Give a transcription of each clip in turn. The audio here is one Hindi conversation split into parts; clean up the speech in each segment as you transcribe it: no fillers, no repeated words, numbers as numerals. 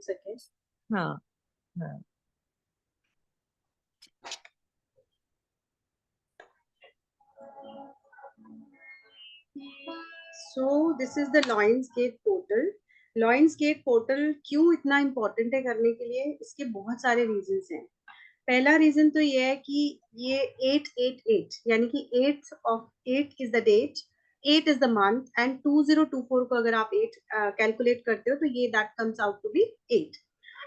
सके। हाँ हाँ। So this is the Lionsgate portal. Lionsgate portal क्यों इतना इम्पोर्टेंट है करने के लिए, इसके बहुत सारे रीजंस हैं। पहला रीजन तो ये है कि ये 888 यानी कि 8 of 8 is the date, 8 is the month and 2024 को अगर आप 8 कैलकुलेट करते हो तो ये that comes out to be 8।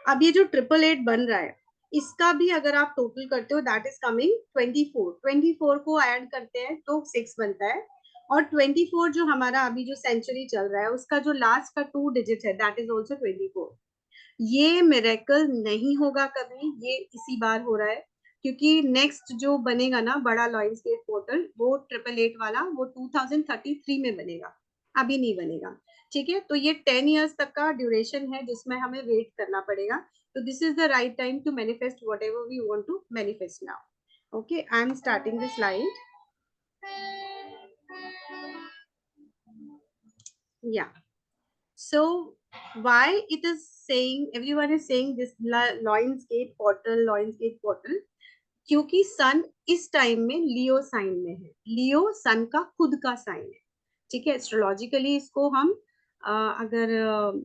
अब ये जो 888 बन रहा है इसका भी अगर आप टोटल करते हो दैट इज कमिंग 24। 24 को ऐड करते हैं तो 6 बनता है, और 24 जो हमारा अभी जो सेंचुरी चल रहा है उसका जो लास्ट का 2 डिजिट है दैट इज ऑल्सो 24। ये मिरेकल नहीं होगा कभी, ये इसी बार हो रहा है, क्योंकि नेक्स्ट जो बनेगा ना बड़ा लॉयंसगेट पोर्टल वो 888 वाला वो 2033 में बनेगा, अभी नहीं बनेगा। ठीक है, तो ये 10 इयर्स तक का ड्यूरेशन है जिसमें हमें वेट करना पड़ेगा। तो this is the right time to manifest whatever we want to manifest now. Okay, I am starting the slide. Yeah. So why it is saying, everyone is saying this Lionsgate portal, Lionsgate portal, क्योंकि सन इस टाइम में लियो साइन में है। लियो सन का खुद का साइन है। ठीक है, एस्ट्रोलॉजिकली इसको हम अगर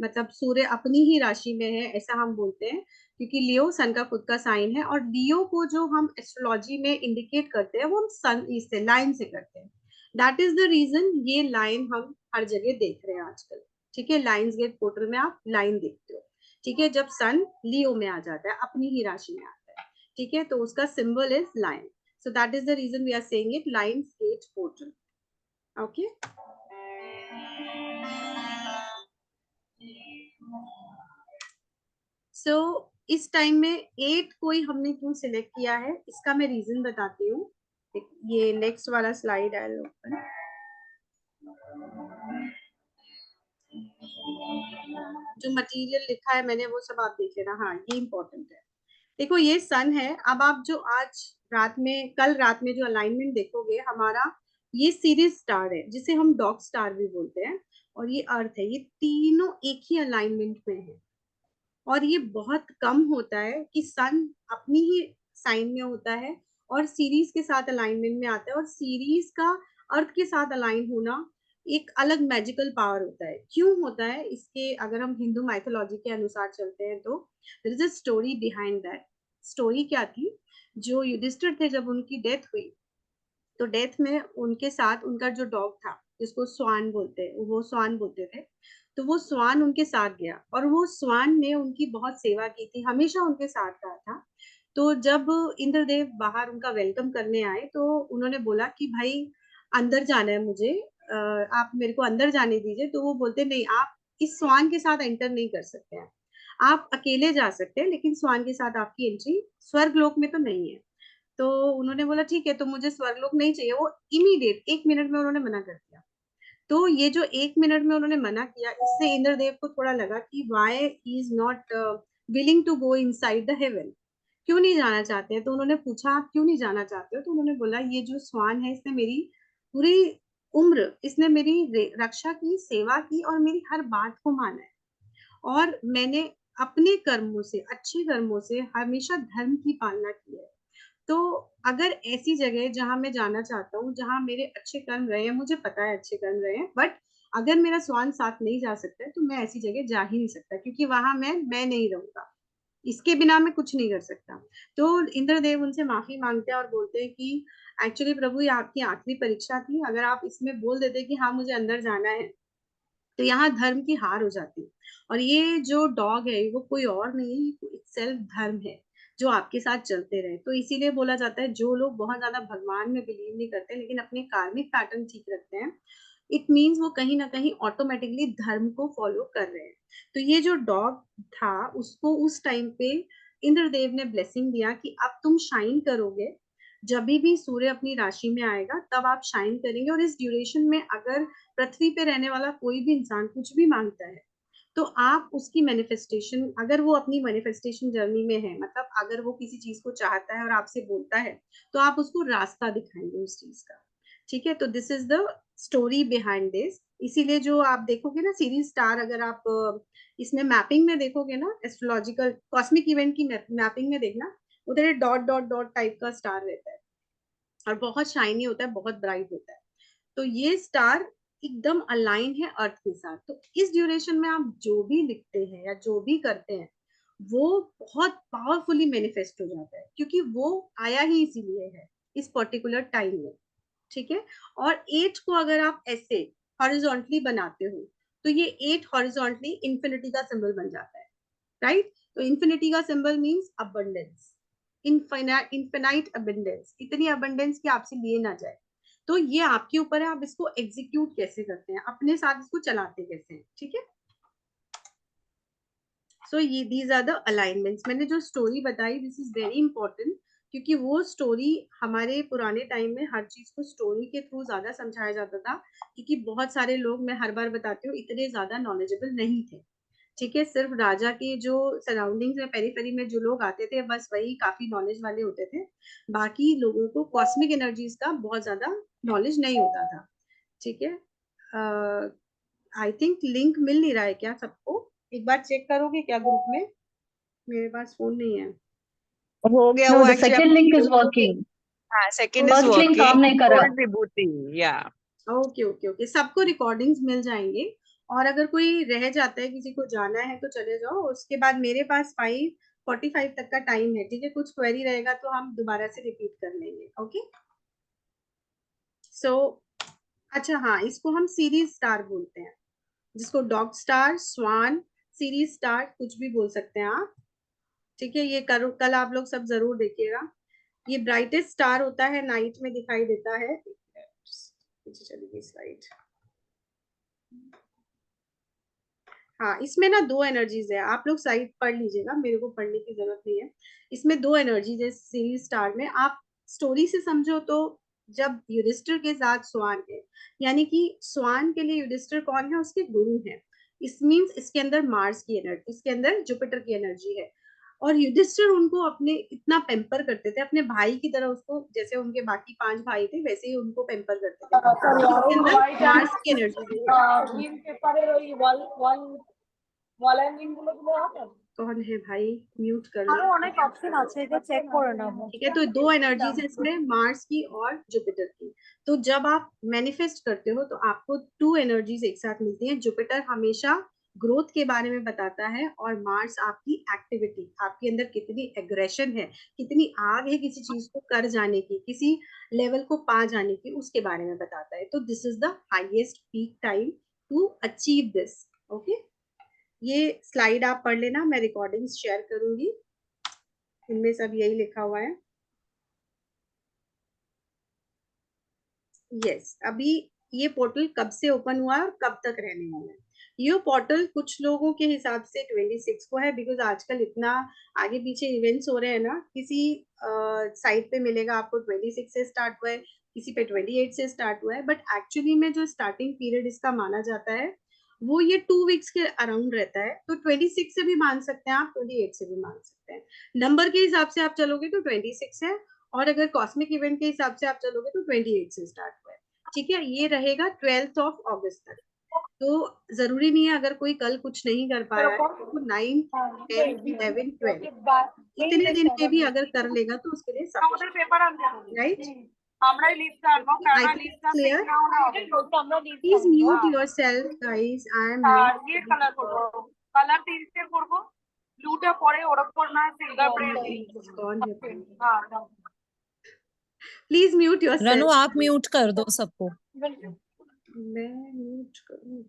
मतलब सूर्य अपनी ही राशि में है ऐसा हम बोलते हैं, क्योंकि लियो सन का खुद का साइन है। और लियो को जो हम एस्ट्रोलॉजी में इंडिकेट करते हैं वो हम सन इससे लाइन से करते हैं। दैट इज द रीजन ये लाइन हम हर जगह देख रहे हैं आजकल। ठीक है, लायंसगेट पोर्टल में आप लाइन देखते हो। ठीक है, जब सन लियो में आ जाता है अपनी ही राशि में आता है। ठीक है, तो उसका symbol is lion. So that is the reason we are saying it Lionsgate portal. Okay, so इस टाइम में 8 को ही हमने क्यों सिलेक्ट किया है इसका मैं रीजन बताती हूँ। ये नेक्स्ट वाला स्लाइड है, ओपन। जो मटेरियल लिखा है मैंने वो सब आप देख लेना, हाँ ये इंपॉर्टेंट है। देखो ये सन है, अब आप जो आज रात में, कल रात में जो अलाइनमेंट देखोगे हमारा, ये सीरीज स्टार है जिसे हम डॉग स्टार भी बोलते हैं, और ये अर्थ है, ये तीनों एक ही अलाइनमेंट में है। और ये बहुत कम होता है कि सन अपनी ही साइन में होता है और सीरीज के साथ अलाइनमेंट में आता है, और सीरीज का अर्थ के साथ अलाइन होना एक अलग मैजिकल पावर होता है। क्यों होता है इसके, अगर हम हिंदू माइथोलॉजी के अनुसार चलते हैं तो there is a story behind that. Story क्या थी, जो युधिष्ठिर थे जब उनकी डेथ हुई तो डेथ में उनके साथ उनका जो डॉग था जिसको स्वान बोलते हैं, वो स्वान बोलते थे, तो वो स्वान उनके साथ गया और वो स्वान ने उनकी बहुत सेवा की थी, हमेशा उनके साथ रहा था। तो जब इंद्रदेव बाहर उनका वेलकम करने आए तो उन्होंने बोला कि भाई अंदर जाना है मुझे, आप मेरे को अंदर जाने दीजिए। तो वो बोलते नहीं, आप इस स्वान के साथ एंटर नहीं कर सकते हैं, आप अकेले जा सकते हैं लेकिन स्वान के साथ आपकी एंट्री स्वर्ग लोक में तो नहीं है। तो उन्होंने बोला ठीक है, तो मुझे स्वर्गलोक नहीं चाहिए। वो इमीडिएट 1 मिनट में उन्होंने मना कर दिया। तो ये जो 1 मिनट में उन्होंने मना किया, इससे इंद्रदेव को थोड़ा लगा कि why he is not willing to go inside the heaven, क्यों नहीं जाना चाहते हैं। तो उन्होंने पूछा आप क्यों नहीं जाना चाहते हो, तो उन्होंने बोला ये जो स्वान है इसने मेरी पूरी उम्र, इसने मेरी रक्षा की, सेवा की और मेरी हर बात को माना है, और मैंने अपने कर्मों से, अच्छे कर्मों से हमेशा धर्म की पालना की है। तो अगर ऐसी जगह जहां मैं जाना चाहता हूँ, जहां मेरे अच्छे कर्म रहे हैं, मुझे पता है अच्छे कर्म रहे हैं, बट अगर मेरा स्वान साथ नहीं जा सकता है तो मैं ऐसी जगह जा ही नहीं सकता, क्योंकि वहां मैं नहीं रहूंगा, इसके बिना मैं कुछ नहीं कर सकता। तो इंद्रदेव उनसे माफी मांगते हैं और बोलते हैं कि एक्चुअली प्रभु ये आपकी आखिरी परीक्षा थी, अगर आप इसमें बोल देते कि हाँ मुझे अंदर जाना है तो यहाँ धर्म की हार हो जाती है। और ये जो डॉग है वो कोई और नहीं है, सेल्फ धर्म है जो आपके साथ चलते रहे। तो इसीलिए बोला जाता है जो लोग बहुत ज्यादा भगवान में बिलीव नहीं करते लेकिन अपने कार्मिक पैटर्न ठीक रखते हैं, इट मीन्स वो कहीं ना कहीं ऑटोमेटिकली धर्म को फॉलो कर रहे हैं। तो ये जो डॉग था उसको उस टाइम पे इंद्रदेव ने ब्लेसिंग दिया कि अब तुम शाइन करोगे, जब भी सूर्य अपनी राशि में आएगा तब आप शाइन करेंगे। और इस ड्यूरेशन में अगर पृथ्वी पे रहने वाला कोई भी इंसान कुछ भी मांगता है तो आप उसकी मैनिफेस्टेशन, अगर वो अपनी मैनिफेस्टेशन जर्नी में है, मतलब अगर वो किसी चीज को चाहता है और आपसे बोलता है तो आप उसको रास्ता दिखाएंगे उस चीज का। ठीक है, तो this is the story behind this. इसीलिए जो आप देखोगे ना सीरीज स्टार, अगर आप इसमें मैपिंग में देखोगे ना, एस्ट्रोलॉजिकल कॉस्मिक इवेंट की मैपिंग में देखना, उधर एक डॉट डॉट डॉट टाइप का स्टार रहता है और बहुत शाइनी होता है, बहुत ब्राइट होता है। तो ये स्टार एकदम अलाइन है अर्थ के साथ। तो इस ड्यूरेशन में आप जो भी लिखते हैं या जो भी करते हैं वो बहुत पावरफुली मैनिफेस्ट हो जाता है, क्योंकि वो आया ही इसीलिए है इस पर्टिकुलर टाइम में। ठीक है। और 8 को अगर आप ऐसे हॉरिजॉन्टली बनाते हो तो ये 8 हॉरिजॉन्टली इंफिनिटी का सिंबल बन जाता है, राइट। तो इंफिनिटी का symbol means abundance, infinite abundance, इतनी अबंडेंस कि आपसे लिए ना जाए। तो ये आपके ऊपर है, आप इसको एग्जीक्यूट कैसे करते हैं, अपने साथ इसको चलाते कैसे हैं। ठीक है। सो ये दीज आर द अलाइनमेंट्स। मैंने जो स्टोरी बताई दिस इज वेरी इंपॉर्टेंट, क्योंकि वो स्टोरी हमारे पुराने टाइम में हर चीज को स्टोरी के थ्रू ज्यादा समझाया जाता था, क्योंकि बहुत सारे लोग, मैं हर बार बताती हूँ, इतने ज्यादा नॉलेजेबल नहीं थे। ठीक है। सिर्फ राजा के जो सराउंडिंग्स में, पेरीफेरी में जो लोग आते थे, बस वही काफी नॉलेज वाले होते थे। बाकी लोगों को कॉस्मिक एनर्जीज का बहुत ज्यादा नॉलेज नहीं होता था। ठीक है। आई थिंक लिंक मिल नहीं रहा है क्या सबको? एक बार चेक करोगे क्या ग्रुप में? मेरे पास फोन नहीं है। हो गया No, वो the actually. second link is working. हाँ, सेकंड इज First link काम वर्किंग, नहीं कर रहा. विभूति। या ओके ओके ओके, सबको रिकॉर्डिंग्स मिल जाएंगे। और अगर कोई रह जाता है, किसी को जाना है तो चले जाओ। उसके बाद मेरे पास 5:45 तक का टाइम है। ठीक है। कुछ क्वेरी रहेगा तो हम दोबारा से रिपीट कर लेंगे। ओके। सो अच्छा, हाँ, इसको हम सीरीज स्टार बोलते हैं, जिसको डॉग स्टार, स्वान, सीरीज स्टार कुछ भी बोल सकते हैं आप। ठीक है। ये कल आप लोग सब जरूर देखिएगा। ये ब्राइटेस्ट स्टार होता है, नाइट में दिखाई देता है। पीछे चली गई स्लाइड। हाँ, इसमें ना दो एनर्जीज है, आप लोग साइड पढ़ लीजिएगा, मेरे को पढ़ने की जरूरत नहीं है। इसमें दो एनर्जीज है सीरीज स्टार में। आप स्टोरी से समझो तो जब युधिष्ठिर के साथ स्वान है, यानी कि स्वान के लिए युधिष्ठिर कौन है? उसके गुरु हैं। इस मीन्स इसके अंदर मार्स की एनर्जी, इसके अंदर जुपिटर की एनर्जी है। और युधिष्ठिर उनको अपने इतना पेम्पर करते थे, अपने भाई की तरह उसको, जैसे उनके बाकी 5 भाई थे वैसे ही उनको पेम्पर करते थे। Sorry, इसके अंदर white मार्स and की एनर्जी है। green paper ওই wall hanging গুলো দিলে হবে? कौन है भाई? म्यूट कर लो। আরো অনেক অপশন আছে, এটা চেক করে নেবো. ठीक है। तो दो एनर्जीज है इसमें, मार्स की और जुपिटर की। तो जब आप मैनिफेस्ट करते हो तो आपको 2 एनर्जीज एक साथ मिलती हैं। जुपिटर हमेशा ग्रोथ के बारे में बताता है, और मार्स आपकी एक्टिविटी, आपके अंदर कितनी एग्रेशन है, कितनी आग है किसी चीज को कर जाने की, किसी लेवल को पा जाने की, उसके बारे में बताता है। तो this is the highest peak time to achieve this. Okay. ये स्लाइड आप पढ़ लेना, मैं रिकॉर्डिंग्स शेयर करूंगी, इनमें सब यही लिखा हुआ है। यस। अभी ये पोर्टल कब से ओपन हुआ है और कब तक रहने वाला है? ये पोर्टल कुछ लोगों के हिसाब से 26 को है, बिकॉज आजकल इतना आगे पीछे इवेंट्स हो रहे हैं ना। किसी साइट पे मिलेगा आपको 26 से स्टार्ट हुआ है, किसी पे 28 से स्टार्ट हुआ है, बट एक्चुअली में जो स्टार्टिंग पीरियड इसका माना जाता है वो ये 2 वीक्स के अराउंड रहता है। तो 26 से भी मान सकते हैं आप, 28 से भी मान सकते हैं। नंबर के हिसाब से आप चलोगे तो 26 है, और अगर कॉस्मिक इवेंट के हिसाब से आप चलोगे तो 28 से स्टार्ट हुआ है। ठीक है। ये रहेगा 12 अगस्त तक। तो जरूरी नहीं है, अगर कोई कल कुछ नहीं कर पाया है तो 9, 10, 11, 12 इतने दिन के भी अगर कर लेगा तो उसके लिए আমাদের सफिशिएंट। পেপার আনতে হবে। राइट। আমরাই লিস্ট আনবো, आई কেননা थिंक লিস্টটা क्लियर। প্রিন্ট নাও না হবে। আমরা লিস্ট प्लीज আনবো। Mute yourself guys, I am আর नॉट ইয়ে एबल কালার टू করবো, কালার তিনটে করবো। ব্লুটা পরে ওর উপর না ফিঙ্গারপ্রিন্ট দিই। टॉक। कौन है भाई? হ্যাঁ प्लीज म्यूट योर रनु सेल्फ। आप म्यूट कर दो सबको। मैं म्यूट करूँ?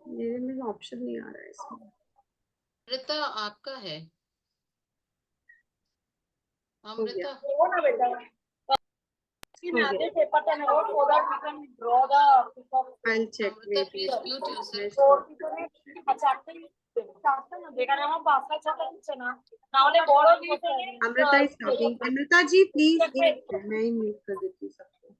मेरे में ऑप्शन नहीं आ रहा है इसमें। अमृता आपका है? हो गया, अमृता ও না বেটা, हो আগে गया। পেপারটা নেবো so that we can draw the picture. I'll check. Amrita Wait, please wait. Mute yourself. ওর পিছনে চারটে চারটে না, যেখানে আমার পাঁচটা ছটা দিচ্ছে না, নাহলে বড় দিয়েছে। Amrita is talking. Amrita ji please, एक मैं ही म्यूट कर देती हूँ सबको।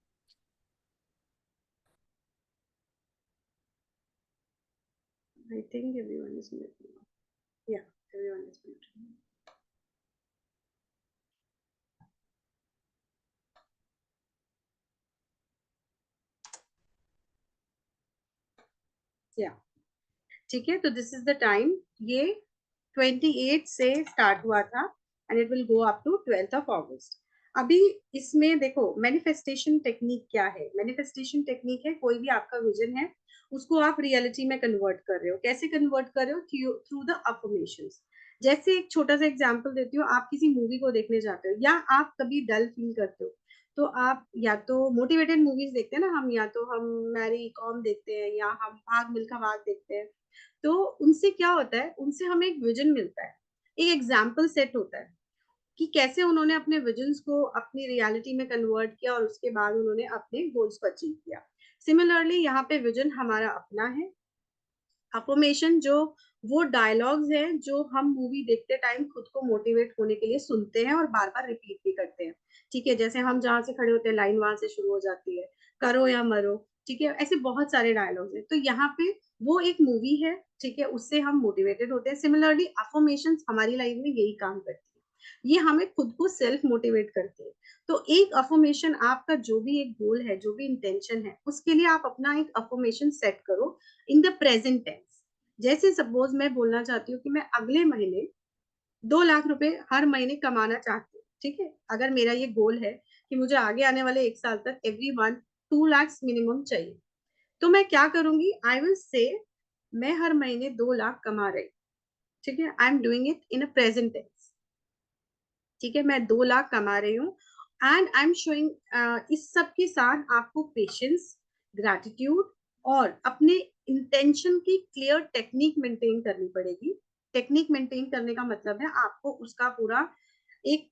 I think everyone is muted. Yeah, everyone is muted. या ठीक है। तो दिस इज द टाइम, ये 28 से स्टार्ट हुआ था and it will go up to 12th of August. अभी इसमें देखो मैनिफेस्टेशन टेक्निक क्या है। मैनिफेस्टेशन टेक्निक है कोई भी आपका विजन है उसको आप रियलिटी में कन्वर्ट कर रहे हो। कैसे कन्वर्ट कर रहे हो? Through the affirmations. जैसे एक छोटा सा एग्जांपल देती हूँ, आप किसी मूवी को देखने जाते हो या आप कभी डल फील करते हो तो आप या तो मोटिवेटेड मूवीज देखते हैं ना हम, या तो हम मैरी कॉम देखते हैं या हम भाग मिल्खा भाग देखते हैं। तो उनसे क्या होता है, उनसे हमें एक विजन मिलता है, एक एग्जाम्पल सेट होता है कि कैसे उन्होंने अपने विजन्स को अपनी रियलिटी में कन्वर्ट किया और उसके बाद उन्होंने अपने गोल्स को अचीव किया। सिमिलरली यहाँ पे विजन हमारा अपना है। अफर्मेशन जो वो डायलॉग्स हैं जो हम मूवी देखते टाइम खुद को मोटिवेट होने के लिए सुनते हैं और बार बार रिपीट भी करते हैं। ठीक है, जैसे हम जहां से खड़े होते हैं लाइन वहां से शुरू हो जाती है, करो या मरो। ठीक है, ऐसे बहुत सारे डायलॉग्स हैं। तो यहाँ पे वो एक मूवी है, ठीक है, उससे हम मोटिवेटेड होते हैं। सिमिलरली अफर्मेशन हमारी लाइफ में यही काम करती है, ये हमें खुद को सेल्फ मोटिवेट करती है। तो एक अफर्मेशन, आपका जो भी एक गोल है, जो भी इंटेंशन है, उसके लिए आप अपना एक अफर्मेशन सेट करो इन द प्रेजेंट टेंस। जैसे सपोज मैं बोलना चाहती हूँ कि मैं अगले महीने 2 लाख रुपए हर महीने कमाना चाहती हूँ। ठीक है, अगर मेरा ये गोल है कि मुझे आगे आने वाले 1 साल तक एवरी मंथ 2 लाख मिनिमम चाहिए, तो मैं क्या करूंगी? आई विल से मैं हर महीने 2 लाख कमा रही। ठीक है, I am doing it in a present tense. ठीक है, मैं 2 लाख कमा रही हूँ एंड आई एम शोइंग। इस सब के साथ आपको पेशेंस, ग्रैटिट्यूड और अपने इंटेंशन की क्लियर टेक्निक मेंटेन करनी पड़ेगी। टेक्निक मेंटेन करने का मतलब है आपको उसका पूरा एक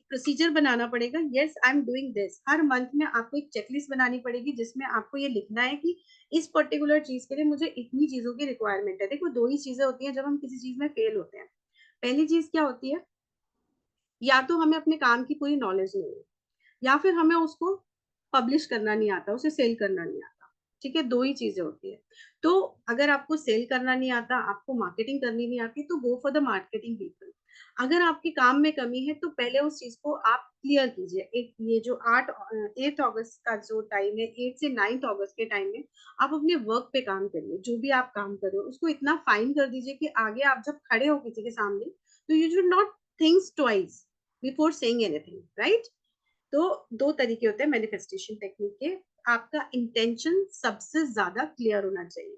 प्रोसीजर बनाना पड़ेगा। Yes, I am doing this. Her month में आपको एक चेकलिस्ट बनानी पड़ेगी जिसमें आपको ये लिखना है कि इस पर्टिकुलर चीज के लिए मुझे इतनी चीजों की रिक्वायरमेंट है। देखो, दो ही चीजें होती हैं जब हम किसी चीज में फेल होते हैं। पहली चीज क्या होती है, या तो हमें अपने काम की पूरी नॉलेज नहीं है या फिर हमें उसको पब्लिश करना नहीं आता, उसे सेल करना नहीं आता। ठीक है, दो ही चीजें होती है। तो अगर आपको सेल करना नहीं आता, आपको मार्केटिंग करनी नहीं आती, तो go for the marketing people. अगर आपके काम में कमी है तो पहले उस चीज को आप क्लियर कीजिए। एक ये जो 8 अगस्त का जो टाइम है, 8 से 9 अगस्त के टाइम में आप अपने वर्क पे काम करिए। जो भी आप काम कर रहे हो उसको इतना फाइन कर दीजिए कि आगे आप जब खड़े हो किसी के सामने तो you should not thinks twice before saying anything, right? तो दो तरीके होते हैं मैनिफेस्टेशन टेक्निक के। आपका इंटेंशन सबसे ज्यादा क्लियर होना चाहिए।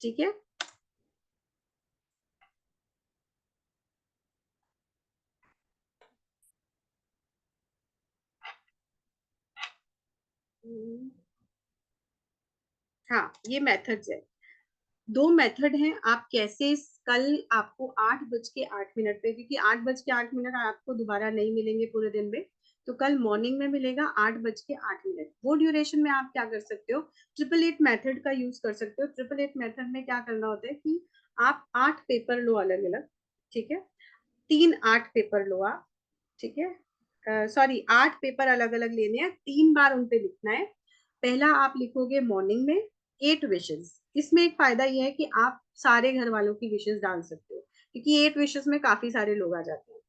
ठीक है, हाँ, ये मेथड्स है। दो मेथड हैं। आप कैसे कल आपको 8:08 पे, क्योंकि 8:08 आपको दोबारा नहीं मिलेंगे पूरे दिन में, तो कल मॉर्निंग में मिलेगा 8:08। वो ड्यूरेशन में आप क्या कर सकते हो, 888 मेथड का यूज कर सकते हो। 888 मेथड में क्या करना होता है कि आप 8 पेपर लो अलग अलग। ठीक है, 3 8 पेपर लो आप। ठीक है, सॉरी, 8 पेपर अलग अलग लेने हैं, 3 बार उन पे लिखना है। पहला आप लिखोगे मॉर्निंग में 8 विशेस। इसमें एक फायदा ये है कि आप सारे घर वालों की विशेस डाल सकते हो, क्योंकि 8 विशेस में काफी सारे लोग आ जाते हैं।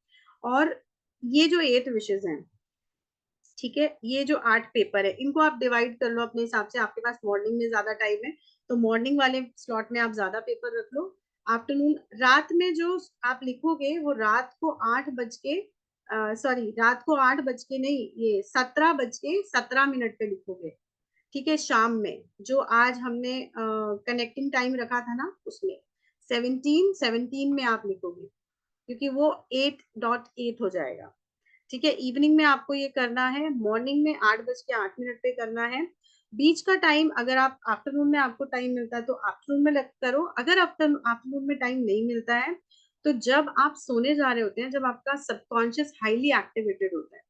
और ये जो 8 विशेस हैं, ठीक है, ये जो 8 पेपर है, इनको आप डिवाइड कर लो अपने हिसाब से। आपके पास मॉर्निंग में ज्यादा टाइम है तो मॉर्निंग वाले स्लॉट में आप ज्यादा पेपर रख लो। आफ्टरनून, रात में जो आप लिखोगे वो रात को 8 बज के, सॉरी, रात को 8 बज के नहीं, ये 17 बज के 17 मिनट पे लिखोगे। ठीक है, शाम में जो आज हमने कनेक्टिंग टाइम रखा था ना, उसमें 17 में आप लिखोगे, क्योंकि वो 8:08 हो जाएगा। ठीक है, इवनिंग में आपको ये करना है, मॉर्निंग में 8:08 पे करना है। बीच का टाइम अगर आप आफ्टरनून में आपको टाइम मिलता है तो आफ्टरनून में करो। अगर आफ्टरनून में टाइम नहीं मिलता है तो जब आप सोने जा रहे होते हैं, जब आपका सबकॉन्शियस हाईली एक्टिवेटेड होता है,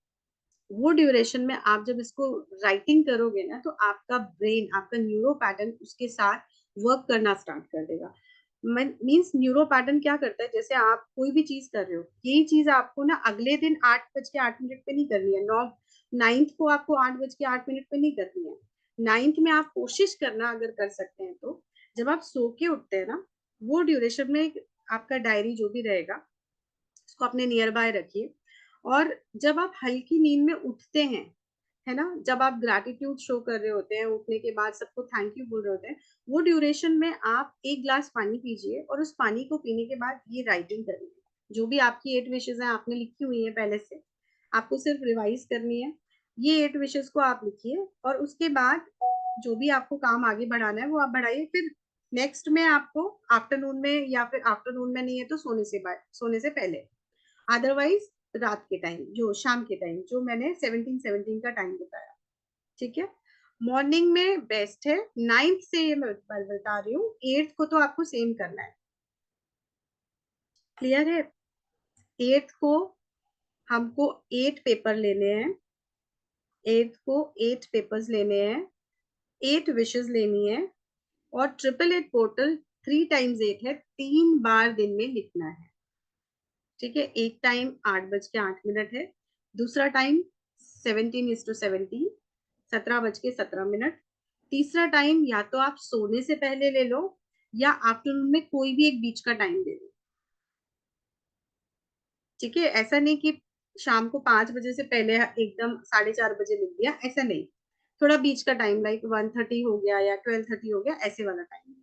वो ड्यूरेशन में आप जब इसको राइटिंग करोगे ना, तो आपका ब्रेन, आपका न्यूरो पैटर्न उसके साथ वर्क करना स्टार्ट कर देगा। मीन्स न्यूरो पैटर्न क्या करता है, जैसे आप कोई भी चीज कर रहे हो, यही चीज आपको ना अगले दिन 8:08 पे नहीं करनी है। 9th को आपको 8:08 पे नहीं करनी है। 9th में आप कोशिश करना, अगर कर सकते हैं तो जब आप सो के उठते हैं ना, वो ड्यूरेशन में आपका डायरी जो भी रहेगा उसको अपने नियर बाय रखिए। और जब आप हल्की नींद में उठते हैं है ना, जब आप ग्रैटिट्यूड शो कर रहे होते हैं, उठने के बाद सबको थैंक यू बोल रहे होते हैं, वो ड्यूरेशन में आप एक ग्लास पानी पीजिए और उस पानी को पीने के बाद ये राइटिंग करिए। जो भी आपकी 8 विशेज हैं आपने लिखी हुई है पहले से, आपको सिर्फ रिवाइज करनी है। ये 8 विशेज को आप लिखिए और उसके बाद जो भी आपको काम आगे बढ़ाना है वो आप बढ़ाइए। फिर नेक्स्ट में आपको आफ्टरनून में, या फिर आफ्टरनून में नहीं है तो सोने से पहले, अदरवाइज रात के टाइम, जो शाम के टाइम, जो मैंने 17-17 का टाइम बताया, ठीक है। मॉर्निंग में बेस्ट है। 9th से ये मैं बता रही हूँ, 8th को तो आपको सेम करना है। क्लियर है? 8th को हमको 8 पेपर लेने हैं, 8th को 8 पेपर्स लेने हैं, 8 विशेस लेनी है, और 888 पोर्टल 3 टाइम्स 8 है, 3 बार दिन में लिखना है। ठीक है, एक टाइम 8:08 है, दूसरा टाइम 17:17, 17:17, तीसरा टाइम या तो आप सोने से पहले ले लो या आफ्टरनून में कोई भी एक बीच का टाइम ले लो। ठीक है, ऐसा नहीं कि शाम को 5 बजे से पहले एकदम 4:30 बजे लिख दिया, ऐसा नहीं। थोड़ा बीच का टाइम लाइक 1:30 हो गया या 12:30 हो गया, ऐसे वाला टाइम।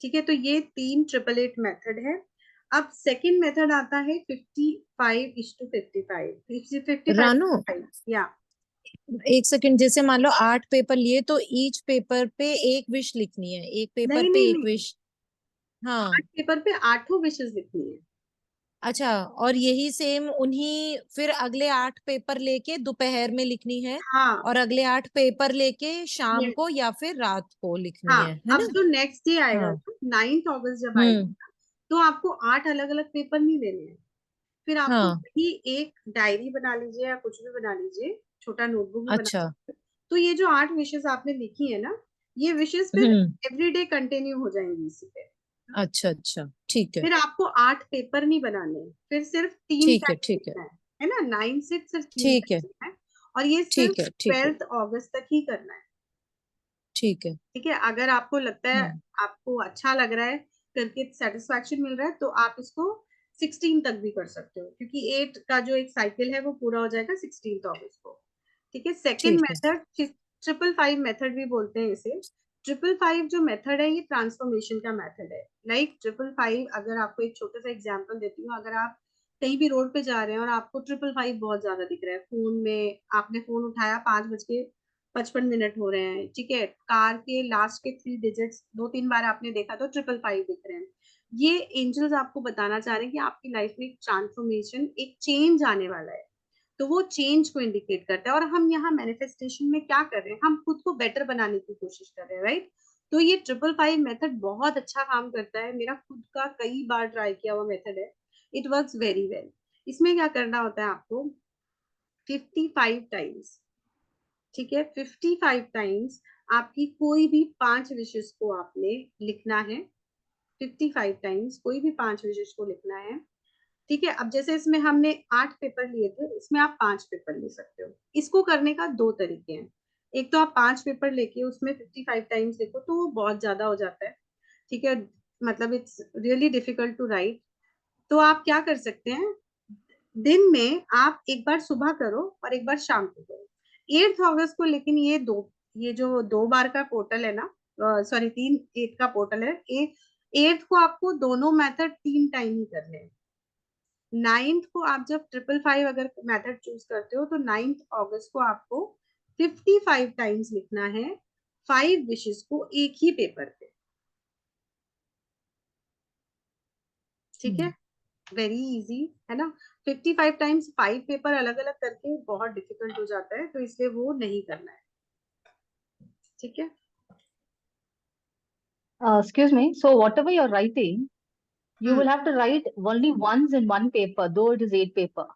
ठीक है, तो ये 3 888 मेथड है। अब सेकंड मेथड आता है 55:55, 55 रानू, या एक सेकंड, जैसे मान लो 8 पेपर लिए तो ईच पेपर पे एक विश लिखनी है, एक पेपर नहीं पे नहीं एक नहीं, विश। हाँ, 8 पेपर पे 8 विशेस लिखनी है। अच्छा, और यही सेम उन्हीं फिर अगले 8 पेपर लेके दोपहर में लिखनी है, हाँ, और अगले 8 पेपर लेके शाम ये को या फिर रात को लिखनी हाँ, है अब ना? जो नेक्स्ट डे आएगा हाँ। ना, 9th अगस्त जब आएगा, हम्म। तो आपको 8 अलग अलग पेपर नहीं लेने हैं। फिर आपको हाँ। वही एक डायरी बना लीजिए या कुछ भी बना लीजिए, छोटा नोटबुक भी बना अच्छा। लीजिए। तो ये जो 8 विशेस आपने लिखी है ना, ये विशेस फिर हम्म। एवरीडे कंटिन्यू हो जाएंगी इसी पे। अच्छा अच्छा, ठीक है। फिर आपको 8 पेपर नहीं बनाने, फिर सिर्फ 3 ठीक है। टाइम ठीक है। लिखना है ना, 9 से सिर्फ 3 ठीक है। टाइम लिखना है। और ये सिर्फ ठीक है। ठीक है। 12th अगस्त तक ही करना है। ठीक है। ठीक है, अगर आपको लगता है, हम्म। आपको अच्छा लग रहा है, करके सेटिस्फैक्शन मिल रहा है, तो आप इसको 16 तक भी कर सकते हो, क्योंकि 8 का जो एक साइकिल है वो पूरा हो जाएगा 16 अगस्त को। ठीक है, सेकेंड ठीक है। मेथड 555 मेथड भी बोलते हैं इसे। 555 जो मेथड है ये ट्रांसफॉर्मेशन का मेथड है। लाइक 555, अगर आपको एक छोटा सा एग्जांपल देती हूँ, अगर आप कहीं भी रोड पे जा रहे हैं और आपको 555 बहुत ज्यादा दिख रहा है फोन में, आपने फोन उठाया, 5:55 हो रहे हैं, ठीक है, कार के लास्ट के 3 डिजिट्स 2-3 बार आपने देखा तो 555 दिख रहे हैं। ये एंजल्स आपको बताना चाह रहे हैं कि आपकी लाइफ में एक ट्रांसफॉर्मेशन, एक चेंज आने वाला है। तो वो चेंज को इंडिकेट करता है। और हम यहाँ मैनिफेस्टेशन में क्या कर रहे हैं, हम खुद को बेटर बनाने की कोशिश कर रहे हैं, राइट। तो ये 555 मेथड बहुत अच्छा काम करता है, मेरा खुद का कई बार ट्राई किया हुआ मेथड है। It works very well. इसमें क्या करना होता है आपको, 55 टाइम्स, ठीक है, 55 टाइम्स आपकी कोई भी 5 विशेष को आपने लिखना है। 55 टाइम्स कोई भी 5 विशेष को लिखना है। ठीक है, अब जैसे इसमें हमने 8 पेपर लिए थे, इसमें आप 5 पेपर ले सकते हो। इसको करने का 2 तरीके हैं। एक तो आप 5 पेपर लेके उसमें 55 टाइम्स लिखो, तो वो बहुत ज्यादा हो जाता है। ठीक है, मतलब it's really difficult to write. तो आप क्या कर सकते हैं, दिन में आप एक बार सुबह करो और एक बार शाम को करो, 8th अगस्त को। लेकिन ये जो 2 बार का पोर्टल है ना, सॉरी 8 का पोर्टल है, 8th को आपको दोनों मेथड 3 टाइम ही करने हैं। 9th को आप जब 555 अगर मेथड चूज करते हो, तो 9th अगस्त को आपको 55 टाइम्स लिखना है 5 विशेस को एक ही पेपर पे। ठीक है, वेरी इजी है ना। 55 टाइम्स 5 पेपर अलग अलग करके बहुत डिफिकल्ट हो जाता है, तो इसलिए वो नहीं करना है। ठीक है, Excuse me. So whatever you're writing, you hmm, will have to write only once in one paper, though it is 8 paper.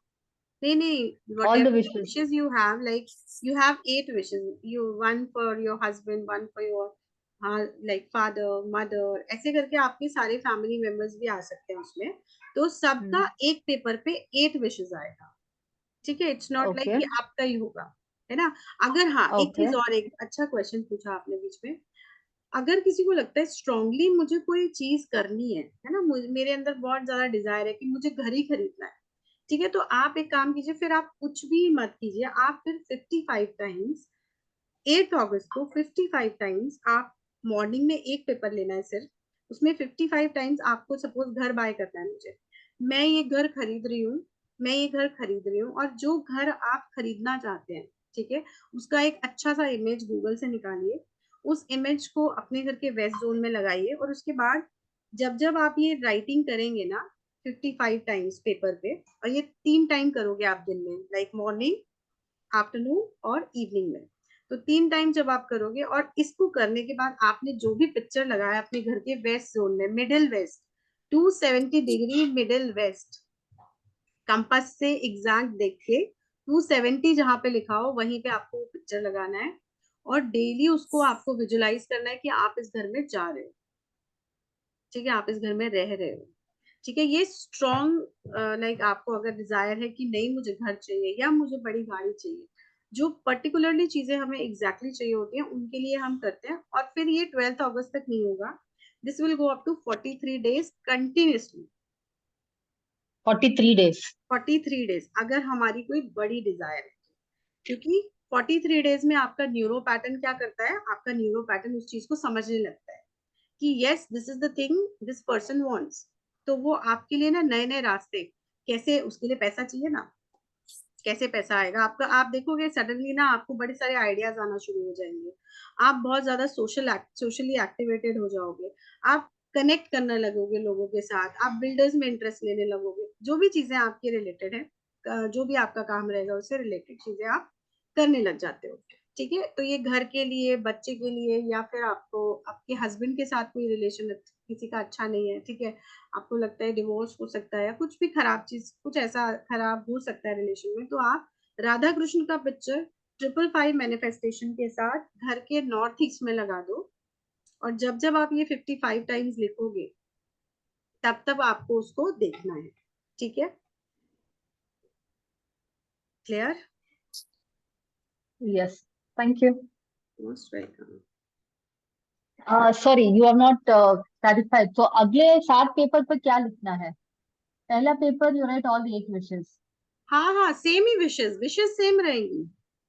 नहीं नहीं, All the whatever wishes. wishes you have, like you have 8 wishes, you one for your husband, one for your like father, mother, ऐसे करके आपके सारे फैमिली मेंबर्स भी आ सकते हैं उसमें। तो सबका एक पेपर पे 8 विशेस आएगा। ठीक है, इट्स नॉट लाइक Okay. कि आपका ही होगा, है ना। अगर हाँ, एक चीज Okay. और, एक अच्छा क्वेश्चन पूछा आपने बीच में, अगर किसी को लगता है स्ट्रांगली मुझे कोई चीज करनी है ना, मेरे अंदर बहुत ज्यादा डिजायर है कि मुझे घर ही खरीदना है, ठीक है, तो आप एक काम कीजिए, फिर आप कुछ भी मत कीजिए, आप फिर 55 टाइम्स 8 अगस्त को 55 टाइम्स आप मॉर्निंग में एक पेपर लेना है सिर्फ, उसमें 55 टाइम्स आपको सपोज घर बाय करना है, मुझे मैं ये घर खरीद रही हूँ, मैं ये घर खरीद रही हूँ, और जो घर आप खरीदना चाहते हैं, ठीक है, उसका एक अच्छा सा इमेज गूगल से निकालिए, उस इमेज को अपने घर के वेस्ट जोन में लगाइए, और उसके बाद जब जब आप ये राइटिंग करेंगे ना 55 टाइम्स पेपर पे, और ये 3 टाइम करोगे आप दिन में, लाइक मॉर्निंग, आफ्टरनून और इवनिंग में, तो 3 टाइम जब आप करोगे, और इसको करने के बाद आपने जो भी पिक्चर लगाया अपने घर के वेस्ट जोन में, middle west, 270 degree middle west, compass से एग्जैक्ट देखिए 270 जहां पे लिखा हो वहीं पे आपको पिक्चर लगाना है, और डेली उसको आपको विजुलाइज करना है कि आप इस घर में जा रहे हो, ठीक है, आप इस घर में रह रहे हो, ठीक है। ये स्ट्रॉन्ग लाइक आपको अगर डिजायर है कि नहीं मुझे घर चाहिए या मुझे बड़ी गाड़ी चाहिए, जो पर्टिकुलरली चीजें हमें एग्जैक्टली चाहिए होती हैं उनके लिए हम करते हैं, और फिर ये 12 अगस्त तक नहीं होगा, this will go up to 43 days continuously, 43 days. 43 days अगर हमारी कोई बड़ी डिजायर है, क्योंकि 43 डेज में आपका न्यूरो पैटर्न क्या करता है, आपका न्यूरो पैटर्न उस चीज को समझने लगता है कि yes this is the thing this person wants, तो वो आपके लिए ना नए नए रास्ते, कैसे उसके लिए पैसा चाहिए ना, कैसे पैसा आएगा आपका, आप देखोगे सडनली ना आपको बड़े सारे आइडियाज आना शुरू हो जाएंगे, आप बहुत ज्यादा सोशली एक्टिवेटेड हो जाओगे, आप कनेक्ट करने लगोगे लोगों के साथ, आप बिल्डर्स में इंटरेस्ट लेने लगोगे, जो भी चीजें आपके रिलेटेड है, जो भी आपका काम रहेगा उससे रिलेटेड चीजें आप करने लग जाते हो, ठीक है। तो ये घर के लिए, बच्चे के लिए, या फिर आपको आपके हस्बैंड के साथ कोई रिलेशन किसी का अच्छा नहीं है, ठीक है, आपको लगता है डिवोर्स हो सकता है या कुछ भी खराब चीज, कुछ ऐसा खराब हो सकता है रिलेशन में, तो आप राधा कृष्ण का पिक्चर 555 मैनिफेस्टेशन के साथ घर के नॉर्थ ईस्ट में लगा दो, और जब जब आप ये 55 टाइम्स लिखोगे तब तब आपको उसको देखना है, ठीक है, clear? Yes. Thank you. Most welcome. Sorry, you are not satisfied. So अगले 7 पेपर पर क्या लिखना है? पहला paper you write all the 8 wishes. हाँ हाँ, सेम ही विशेष सेम रहेंगी,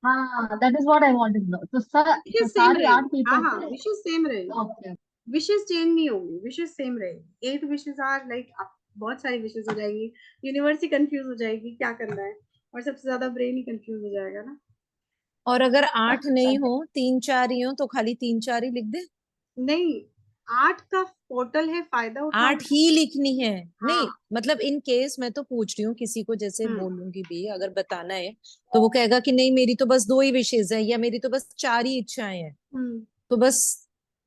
हाँ, that is what I wanted to know. तो विशेष सेम सारे 8 रहेगी, हाँ पेपर हाँ, पे विशेष सेम रहेगी, ओके। विशेष चेंज नहीं होंगी, विशेष सेम रहेगी, 8 विशेष आर लाइक बहुत सारी विशेष हो जाएगी, यूनिवर्स ही कंफ्यूज हो जाएगी क्या करना है, और सबसे ज्यादा ब्रेन ही कंफ्यूज हो जाएगा ना। और अगर 8 नहीं हो, 3-4 ही हो, तो खाली 3-4 ही लिख दे। नहीं, 8 का पोर्टल है, फायदा उठाओ। 8 ही लिखनी है। नहीं हाँ, मतलब इन केस मैं तो पूछ रही हूँ, किसी को जैसे हम्म बोलूंगी भी अगर बताना है, तो वो कहेगा कि नहीं मेरी तो बस 2 ही विशेष है, या मेरी तो बस 4 ही इच्छाएं हैं, हम्म, तो बस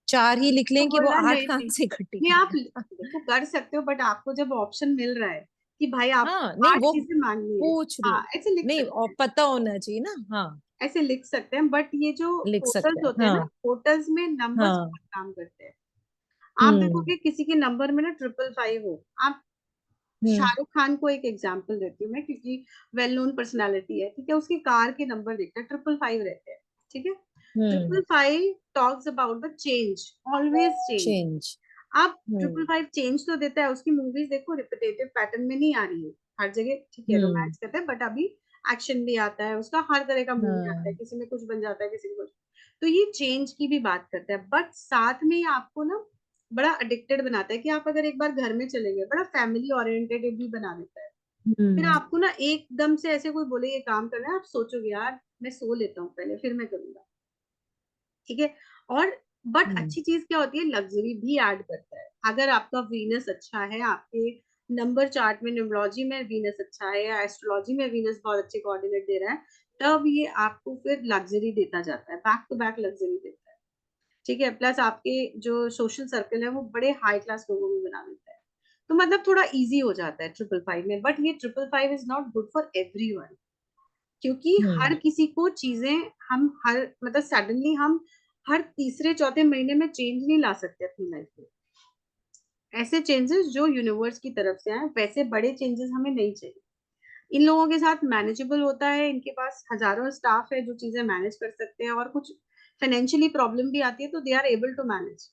4 ही लिख तो लें कि वो बोलना 8 नहीं कहाँ नहीं से इकट्ठी नहीं, आप करनी है। देखो कर सकते हो, बट आपको जब ऑप्शन मिल रहा है कि भाई हाँ आपको नहीं 8 वो चीजें मांगनी है, पूछ रही हाँ हूँ। ऐसे लिख नहीं सकते और हैं, पता होना चाहिए ना। हाँ ऐसे लिख सकते हैं, बट ये जो लिख सकते पोर्टल्स हैं। होते हैं ना, हाँ पोर्टल्स में नंबर्स हाँ। बहुत काम करते हैं, आप हम्म देखोगे किसी के नंबर में ना 555 हो, आप हम्म शाहरुख खान को एक एग्जांपल देती हूँ मैं, क्योंकि वेल नोन पर्सनालिटी है, ठीक है, उसकी कार के नंबर देखते हैं 555 रहते हैं, ठीक है, हम्म 555 talks about the change, always change, change. अब हम्म 555 चेंज तो देता है, उसकी मूवीज देखो रिपीटेटिव पैटर्न में नहीं आ रही है हर जगह, ठीक है, हम्म रोमांस करता है बट अभी एक्शन भी आता है उसका, हर तरह का मूवी आता है, हाँ किसी में कुछ बन जाता है किसी में कुछ, तो ये चेंज की भी बात करता है, बट साथ में ये आपको ना बड़ा अडिक्टेड बनाता है, कि आप अगर एक बार घर में चले गए, बड़ा फैमिली ओरिएंटेड भी बना देता है, फिर हम्म आपको ना एकदम से ऐसे कोई बोले ये काम करना है, आप सोचोगे यार मैं सो लेता हूँ पहले फिर मैं करूंगा, ठीक है, और बट हम्म अच्छी चीज क्या होती है, लग्जरी भी ऐड करता है, अगर आपका वीनस अच्छा है, आपके नंबर चार्ट में न्यूमरोलॉजी में वीनस अच्छा है, या एस्ट्रोलॉजी में वीनस बहुत अच्छे कोऑर्डिनेट दे रहा है, तब ये आपको फिर लग्जरी देता जाता है, बैक टू बैक लग्जरी देता है, ठीक है, प्लस आपके जो सोशल सर्कल है वो बड़े हाई क्लास लोगों में बना देता है, तो मतलब थोड़ा इजी हो जाता है 555 में, बट ये 555 is not good for everyone, क्योंकि हर हम्म किसी को चीजें, हम हर मतलब सडनली हम हर तीसरे चौथे महीने में चेंज नहीं ला सकते अपनी लाइफ में, ऐसे चेंजेस जो यूनिवर्स की तरफ से आए, वैसे बड़े चेंजेस हमें नहीं चाहिए, इन लोगों के साथ मैनेजेबल होता है, इनके पास हजारों स्टाफ है जो चीजें मैनेज कर सकते हैं, और कुछ फाइनेंशियली प्रॉब्लम भी आती है तो they are able to manage,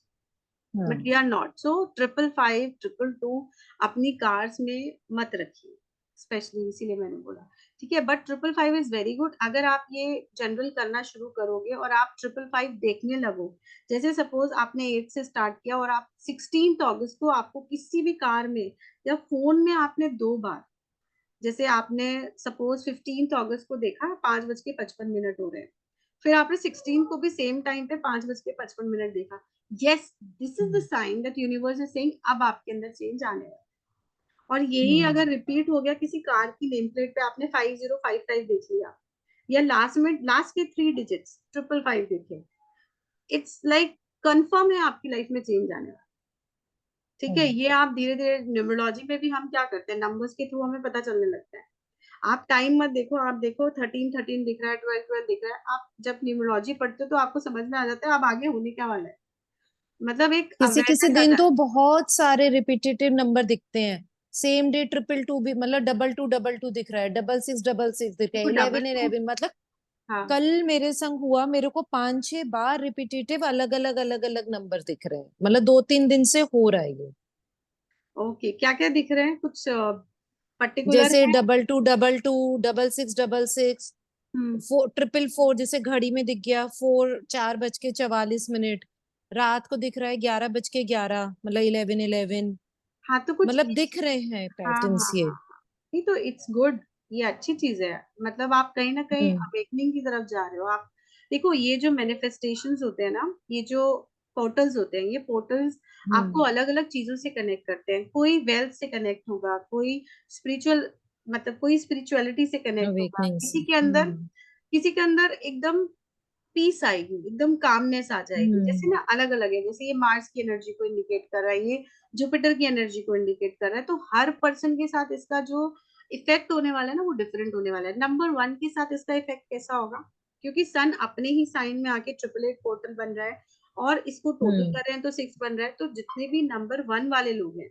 but we हाँ आर नॉट, सो 555 222 अपनी कार्स में मत रखिए, स्पेशली, इसीलिए मैंने बोला। ठीक है, बट 555 इज वेरी गुड। अगर आप ये जनरल करना शुरू करोगे और आप 555 देखने लगो, जैसे सपोज आपने 8 से स्टार्ट किया और आप 16 अगस्त को आपको किसी भी कार में या फोन में आपने 2 बार, जैसे आपने सपोज 15 अगस्त को देखा 5:55 हो रहे हैं, फिर आपने 16 को भी सेम टाइम पे 5:55 देखा, yes this is the sign that universe is saying अब आपके अंदर चेंज आने वाला है। और यही अगर रिपीट हो गया, किसी कार की नेम प्लेट पे आपने 5055 देख लिया, या लास्ट के 3 डिजिट्स 555 देखे, इट्स लाइक कंफर्म है आपकी लाइफ में चेंज आने वाला। ठीक है, ये आप धीरे धीरे न्यूमरोलॉजी में भी हम क्या करते हैं, नंबर्स के थ्रू हमें पता चलने लगता है। आप टाइम मत देखो, आप देखो 13 दिख रहा है, 12 दिख रहा है, आप जब न्यूमरोलॉजी पढ़ते हो तो आपको समझ में आ जाता है अब आगे होने क्या वाला है, मतलब एक किसी किसी अवेयरनेस आ दिन जाता तो बहुत सारे रिपीटेटिव नंबर दिखते हैं, सेम डे 222 भी, मतलब 2222 दिख रहा है, 6666 दिख रहा है। है, देखो डबल 1111, मतलब हाँ कल मेरे संग हुआ, मेरे को 5-6 बार रिपीटेटिव अलग अलग अलग अलग नंबर दिख रहे हैं, मतलब 2-3 दिन से हो रहा है ये। ओके, क्या क्या दिख रहे हैं, कुछ पर्टिकुलर जैसे है? 2222, 6666, हम्म 444, जैसे घड़ी में दिख गया 4:44, रात को दिख रहा है 11:11, मतलब 11:11, हाँ तो कुछ मतलब दिख रहे हैं हाँ हाँ पैटर्न्स ये। हाँ, नहीं तो इट्स गुड, ये अच्छी चीज है, मतलब आप कहीं ना कहीं हम्म अवेकनिंग की तरफ जा रहे हो आप। देखो ये जो मैनिफेस्टेशंस होते हैं ना, ये जो पोर्टल्स होते हैं, ये पोर्टल्स आपको हम्म अलग अलग चीजों से कनेक्ट करते हैं। कोई वेल्थ से कनेक्ट होगा, कोई स्पिरिचुअल, मतलब कोई स्पिरिचुअलिटी से कनेक्ट होगा, अवेकनिंग से। किसी के अंदर एकदम पीस आएगी, एकदम कामनेस आ जाएगी, जैसे हम्म ना अलग अलग है, जैसे ये मार्स की एनर्जी को इंडिकेट कर रहा है, ये जुपिटर की एनर्जी को इंडिकेट कर रहा है, तो हर पर्सन के साथ इसका जो इफेक्ट होने वाला है ना वो डिफरेंट होने वाला है। नंबर 1 के साथ इसका इफेक्ट कैसा होगा, क्योंकि सन अपने ही साइन में आके 888 पोर्टल बन रहा है और इसको टोटल हम्म कर रहे हैं तो 6 बन रहा है, तो जितने भी नंबर 1 वाले लोग हैं,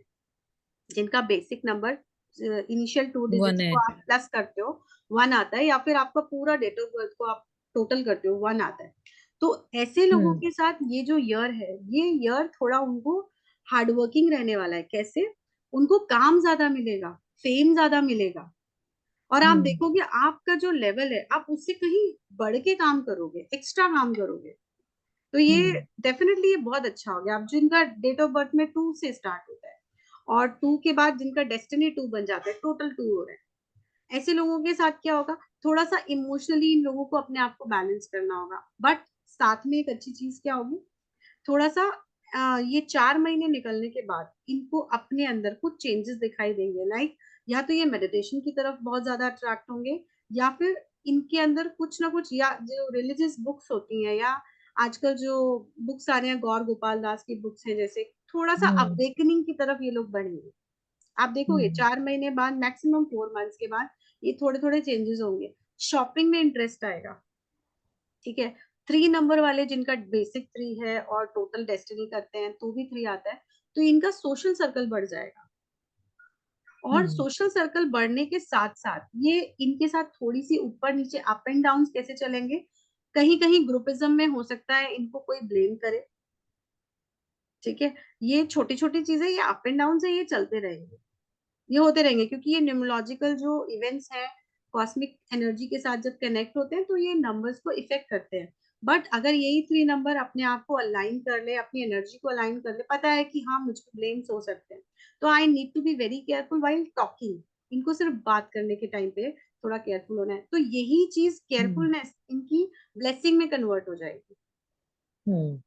जिनका basic number initial 2 digits one है। को आप प्लस करते हो 1 आता है, या फिर आपका पूरा डेट ऑफ बर्थ को आप टोटल करते हो 1 आता है, तो ऐसे लोगों हम्म के साथ ये जो ईयर है, ये ईयर थोड़ा उनको हार्ड वर्किंग रहने वाला है। कैसे? उनको काम ज्यादा मिलेगा, फेम ज्यादा मिलेगा, और आप हम्म देखोगे आपका जो लेवल है आप उससे कहीं बढ़ के काम करोगे, एक्स्ट्रा काम करोगे, तो ये हम्म डेफिनेटली ये बहुत अच्छा हो गया। अब जिनका डेट ऑफ बर्थ में 2 से स्टार्ट होता है और 2 के बाद जिनका डेस्टिनी 2 बन जाता है, टोटल 2 हो रहा है, ऐसे लोगों के साथ क्या होगा, थोड़ा सा इमोशनली इन लोगों को अपने आप को बैलेंस करना होगा। बट साथ में एक अच्छी चीज क्या होगी, थोड़ा सा ये 4 महीने निकलने के बाद इनको अपने अंदर कुछ चेंजेस दिखाई देंगे, लाइक या तो ये मेडिटेशन की तरफ बहुत ज्यादा अट्रैक्ट होंगे, या फिर इनके अंदर कुछ ना कुछ, या जो रिलीजियस बुक्स होती हैं, या आजकल जो बुक्स आ रहे हैं गौर गोपाल दास की बुक्स हैं, जैसे थोड़ा सा हम्म अवेकनिंग की तरफ ये लोग बढ़ेंगे। आप देखोगे हम्म 4 महीने बाद, मैक्सिमम 4 मंथ्स के बाद ये थोड़े थोड़े चेंजेस होंगे। शॉपिंग में इंटरेस्ट आएगा। ठीक है, 3 नंबर वाले जिनका बेसिक 3 है और टोटल डेस्टिनी करते हैं तो भी 3 आता है, तो इनका सोशल सर्कल बढ़ जाएगा। और हम्म सोशल सर्कल बढ़ने के साथ साथ ये इनके साथ थोड़ी सी ऊपर नीचे अप एंड डाउन कैसे चलेंगे, कहीं कहीं ग्रुपिज्म में हो सकता है इनको कोई ब्लेम करे। ठीक है, ये छोटी छोटी चीजें, ये अप एंड डाउन से ये चलते रहेंगे, ये होते रहेंगे, क्योंकि ये न्यूमरोलॉजिकल जो इवेंट्स हैं, कॉस्मिक एनर्जी के साथ जब कनेक्ट होते हैं तो ये नंबर्स को इफेक्ट करते हैं। बट अगर यही 3 नंबर अपने आप को अलाइन कर ले, अपनी एनर्जी को अलाइन कर ले, पता है कि हाँ मुझ पर ब्लेम्स हो सकते हैं, तो I need to be very careful while talking, इनको सिर्फ बात करने के टाइम पे थोड़ा केयरफुल होना है, तो यही चीज हम्म केयरफुलनेस इनकी ब्लेसिंग में कन्वर्ट हो जाएगी। हम्म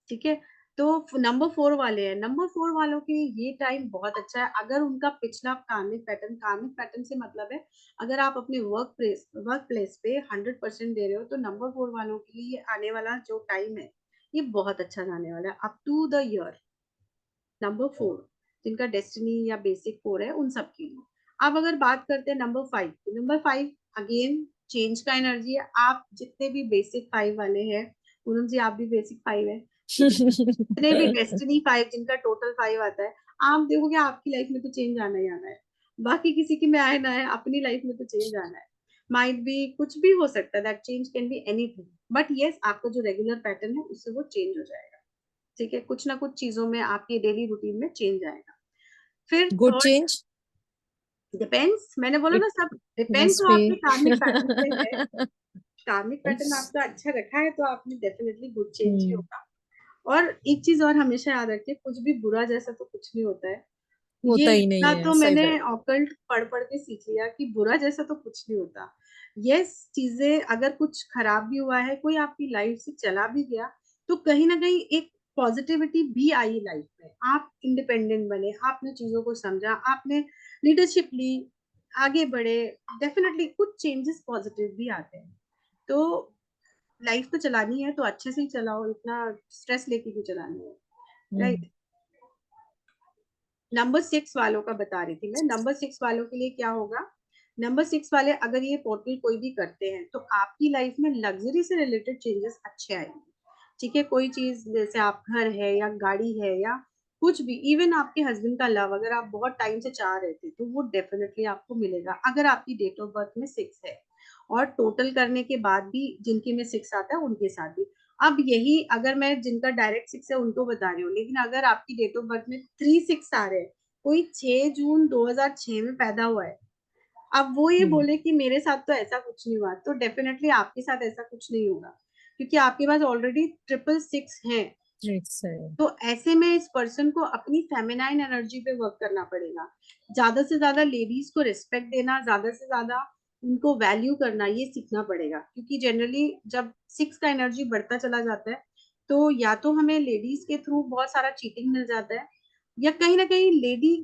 ठीक है, तो नंबर 4 वाले हैं, नंबर 4 वालों के लिए ये टाइम बहुत अच्छा है। अगर उनका पिछला कार्मिक पैटर्न से मतलब है, अगर आप अपने वर्क प्लेस पे 100% दे रहे हो, तो नंबर 4 वालों के लिए ये आने वाला जो टाइम है ये बहुत अच्छा जाने वाला है, up to the year number 4, जिनका डेस्टिनी या बेसिक 4 है उन सब के लिए। अब अगर बात करते हैं नंबर 5, नंबर 5 अगेन चेंज का एनर्जी है। आप जितने भी बेसिक 5 वाले हैं, पूनम जी आप भी बेसिक 5 है, जितने भी डेस्टिनी 5 जिनका टोटल 5 आता है, आप देखोगे आपकी लाइफ में तो चेंज आना ही आना है, बाकी किसी की में आए ना आए, अपनी लाइफ में तो चेंज आना है। माइट बी कुछ भी हो सकता है, that change can be anything, but yes आपका जो रेगुलर पैटर्न है उससे वो चेंज हो जाएगा। ठीक है, कुछ ना कुछ चीजों में आपके डेली रूटीन में चेंज आएगा। फिर गुड थर्ड, चेंज। डिपेंड्स, मैंने बोला ना सब डिपेंड Must तो आपके be. कार्मिक पैटर्न पे है। कार्मिक पैटर्न आपका अच्छा रखा है तो आपने डेफिनेटली गुड चेंज ही होगा। और एक चीज और हमेशा याद रखिए, कुछ भी बुरा जैसा तो कुछ नहीं होता है। होता ये ही इतना नहीं है, तो सही मैंने बात। ऑकल्ट पढ़ पढ़ के सीख लिया कि बुरा जैसा तो कुछ नहीं होता। यस, चीजें अगर कुछ खराब भी हुआ है, कोई आपकी लाइफ से चला भी गया, तो कहीं ना कहीं एक पॉजिटिविटी भी आई लाइफ में। आप इंडिपेंडेंट बने, आपने चीजों को समझा, आपने लीडरशिप ली, आगे बढ़े, डेफिनेटली कुछ चेंजेस पॉजिटिव भी आते हैं। तो लाइफ तो चलानी है तो अच्छे से ही चलाओ, इतना स्ट्रेस लेके भी चलानी है, हम्म। राइट। नंबर 6 वालों का बता रही थी मैं। नंबर 6 वालों के लिए क्या होगा, नंबर 6 वाले अगर ये पोर्टल कोई भी करते हैं तो आपकी लाइफ में लग्जरी से रिलेटेड चेंजेस अच्छे आएंगे। ठीक है, कोई चीज जैसे आप घर है या गाड़ी है या कुछ भी, इवन आपके हस्बैंड का लव अगर आप बहुत टाइम से चाह रहे थे तो वो डेफिनेटली आपको मिलेगा अगर आपकी डेट ऑफ बर्थ में 6 है। और टोटल करने के बाद भी जिनके में 6 आता है उनके साथ भी। अब यही अगर मैं जिनका डायरेक्ट 6 है उनको बता रही हूँ, लेकिन अगर आपकी डेट ऑफ बर्थ में 3 6 आ रहे हैं, कोई 6 जून 2006 में पैदा हुआ है, अब वो ये हम्म। बोले कि मेरे साथ तो ऐसा कुछ नहीं हुआ, तो डेफिनेटली आपके साथ ऐसा कुछ नहीं होगा, क्योंकि आपके पास ऑलरेडी 666 है। It's, तो ऐसे में इस पर्सन को अपनी फेमिनाइन एनर्जी पे वर्क करना पड़ेगा। ज्यादा से ज्यादा लेडीज को रिस्पेक्ट देना, ज्यादा से ज्यादा उनको वैल्यू करना, ये सीखना पड़ेगा। क्योंकि जनरली जब 6 का एनर्जी बढ़ता चला जाता है तो या तो हमें लेडीज के थ्रू बहुत सारा चीटिंग मिल जाता है, या कहीं ना कहीं लेडी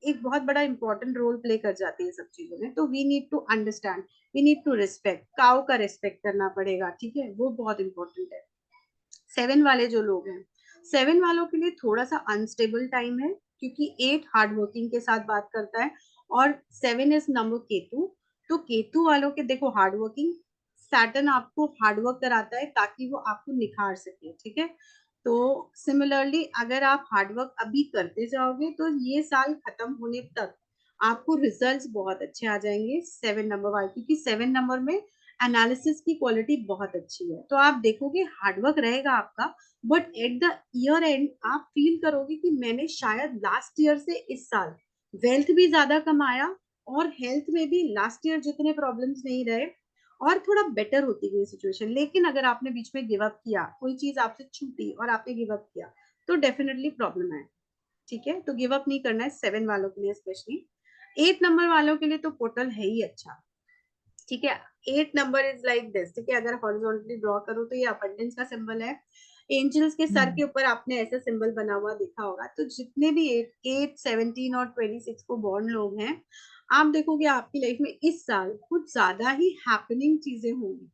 एक बहुत बड़ा इंपॉर्टेंट रोल प्ले कर जाती है सब चीजों में। तो we need to understand, we need to respect, cow का रिस्पेक्ट करना पड़ेगा, ठीक है, वो बहुत इंपॉर्टेंट है। 7 वाले जो लोग हैं, 7 वालों के लिए थोड़ा सा अनस्टेबल टाइम है, क्योंकि 8 हार्ड वर्किंग के साथ बात करता है और 7 इज नंबर केतु। तो केतु वालों के देखो हार्ड वर्किंग, सैटर्न आपको हार्ड वर्क कराता है ताकि वो आपको निखार सके, ठीक है। तो सिमिलरली अगर आप हार्ड वर्क अभी करते जाओगे तो ये साल खत्म होने तक आपको रिजल्ट्स बहुत अच्छे आ जाएंगे 7 नंबर वाले, क्योंकि 7 नंबर में एनालिसिस की क्वालिटी बहुत अच्छी है। तो आप देखोगे हार्डवर्क रहेगा आपका, but at the year and आप फील करोगे कि मैंने शायद लास्ट ईयर से इस साल वेल्थ भी ज्यादा कमाया और हेल्थ में भी लास्ट ईयर जितने प्रॉब्लम्स नहीं रहे, और थोड़ा बेटर होती गई सिचुएशन। लेकिन अगर आपने बीच में गिव अप किया, कोई चीज आपसे छूटी और आपने गिव अप किया, तो डेफिनेटली प्रॉब्लम है, ठीक है। तो गिव अप नहीं करना है 7 वालों के लिए स्पेशली। 8 नंबर वालों के लिए तो पोर्टल है ही अच्छा, ठीक है। 8 नंबर इज लाइक दिस, ठीक है, अगर हॉरिजॉन्टली ड्रॉ करो तो ये अबंडेंस का सिंबल है। एंजल्स के सर के ऊपर आपने ऐसा सिंबल बना हुआ देखा होगा। तो जितने भी 8 17 और 26 को बॉर्न लोग हैं, आप देखोगे आपकी लाइफ में इस साल कुछ ज्यादा ही हैपनिंग चीजें होंगी,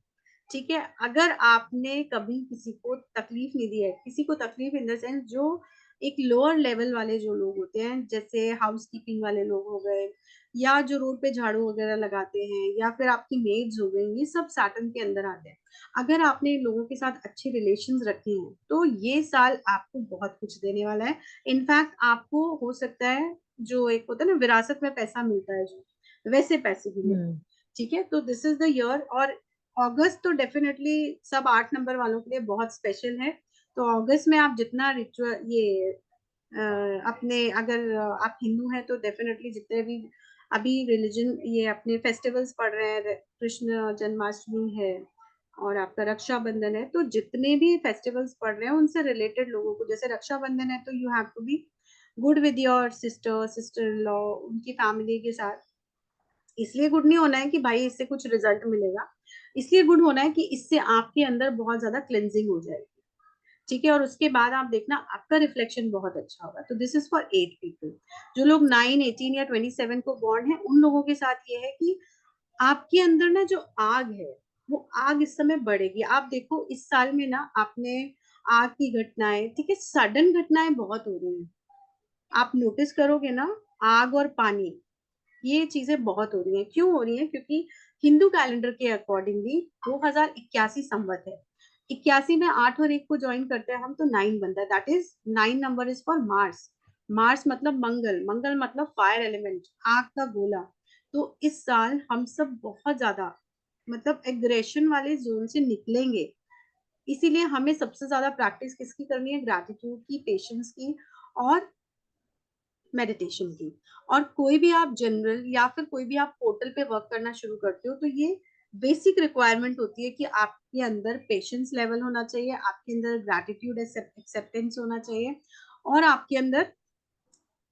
ठीक है। अगर आपने कभी किसी को तकलीफ नहीं दी है, किसी को तकलीफ इन द सेंस जो एक लोअर लेवल वाले जो लोग होते हैं, जैसे हाउस कीपिंग वाले लोग हो गए, या जो रोड पे झाड़ू वगैरह लगाते हैं, या फिर आपकी मेड्स हो गई, ये सब सैटर्न के अंदर आते हैं। अगर आपने इन लोगों के साथ अच्छे रिलेशंस रखे हैं तो ये साल आपको बहुत कुछ देने वाला है। इनफैक्ट आपको हो सकता है जो एक होता है ना विरासत में पैसा मिलता है, जो वैसे पैसे भी मिले, ठीक है। तो दिस इज द ईयर। और अगस्त तो डेफिनेटली सब 8 नंबर वालों के लिए बहुत स्पेशल है। तो अगस्त में आप जितना रिचुअल ये अपने अगर आप हिंदू हैं तो डेफिनेटली जितने भी अभी रिलीजन ये अपने फेस्टिवल्स पढ़ रहे हैं, कृष्ण जन्माष्टमी है और आपका रक्षाबंधन है, तो जितने भी फेस्टिवल्स पढ़ रहे हैं उनसे रिलेटेड लोगों को, जैसे रक्षाबंधन है तो you have to be good with your sister in law, उनकी फैमिली के साथ। इसलिए गुड नहीं होना है कि भाई इससे कुछ रिजल्ट मिलेगा, इसलिए गुड होना है कि इससे आपके अंदर बहुत ज्यादा क्लेंजिंग हो जाएगी, ठीक है। और उसके बाद आप देखना आपका रिफ्लेक्शन बहुत अच्छा होगा। तो दिस इज फॉर 8 पीपल। जो लोग 9 18 या 27 को बॉर्न है, उन लोगों के साथ ये है कि आपके अंदर ना जो आग है, वो आग इस समय बढ़ेगी। आप देखो इस साल में ना आपने आग की घटनाएं, ठीक है, सडन घटनाएं बहुत हो रही हैं। आप नोटिस करोगे ना, आग और पानी, ये चीजें बहुत हो रही हैं। क्यों हो रही हैं? क्योंकि हिंदू कैलेंडर के अकॉर्डिंगली 2081 संवत है। 81 में 8 और 1 को ज्वाइन करते हैं हम तो 9 बनता है। That is 9 number is for Mars. Mars मतलब मंगल, मंगल मतलब फायर एलिमेंट, आग का गोला। तो इस साल हम सब बहुत ज्यादा मतलब एग्रेशन वाले जोन से निकलेंगे। इसीलिए हमें सबसे ज्यादा प्रैक्टिस किसकी करनी है? ग्रैटिट्यूड की, पेशेंस की, और मेडिटेशन की। और कोई भी आप जनरल या फिर कोई भी आप पोर्टल पे वर्क करना शुरू करते हो तो ये बेसिक रिक्वायरमेंट होती है कि आपके अंदर पेशेंस लेवल होना चाहिए, आपके अंदर ग्रैटिट्यूड एक्सेप्टेंस होना चाहिए, और आपके अंदर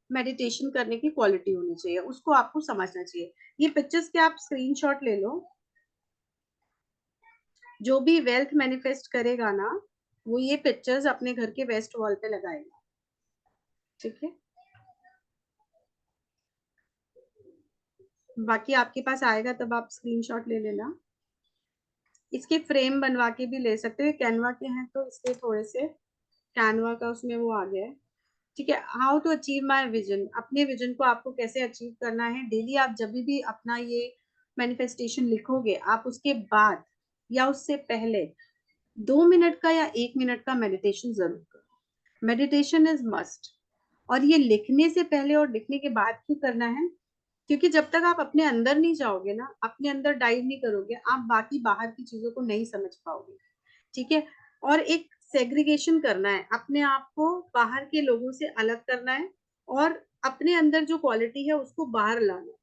मेडिटेशन करने की क्वालिटी होनी चाहिए, उसको आपको समझना चाहिए। ये पिक्चर्स के आप स्क्रीनशॉट ले लो। जो भी वेल्थ मैनिफेस्ट करेगा ना, वो ये पिक्चर्स अपने घर के वेस्ट वॉल पे लगाएगा, ठीक है। बाकी आपके पास आएगा तब आप स्क्रीनशॉट ले लेना। इसके फ्रेम बनवा के भी ले सकते हो, कैनवा के हैं तो इसलिए थोड़े से कैनवा का उसमें वो आ गया है, ठीक है। How to achieve my vision, अपने विजन को आपको कैसे अचीव करना है। डेली आप जब भी अपना ये मैनिफेस्टेशन लिखोगे, आप उसके बाद या उससे पहले 2 मिनट का या 1 मिनट का मेडिटेशन जरूर करो। Meditation is must. और ये लिखने से पहले और लिखने के बाद क्यों करना है, क्योंकि जब तक आप अपने अंदर नहीं जाओगे ना, अपने अंदर डाइव नहीं करोगे, आप बाकी बाहर की चीजों को नहीं समझ पाओगे, ठीक है। और एक सेग्रीगेशन करना है, अपने आप को बाहर के लोगों से अलग करना है, और अपने अंदर जो क्वालिटी है उसको बाहर लाना,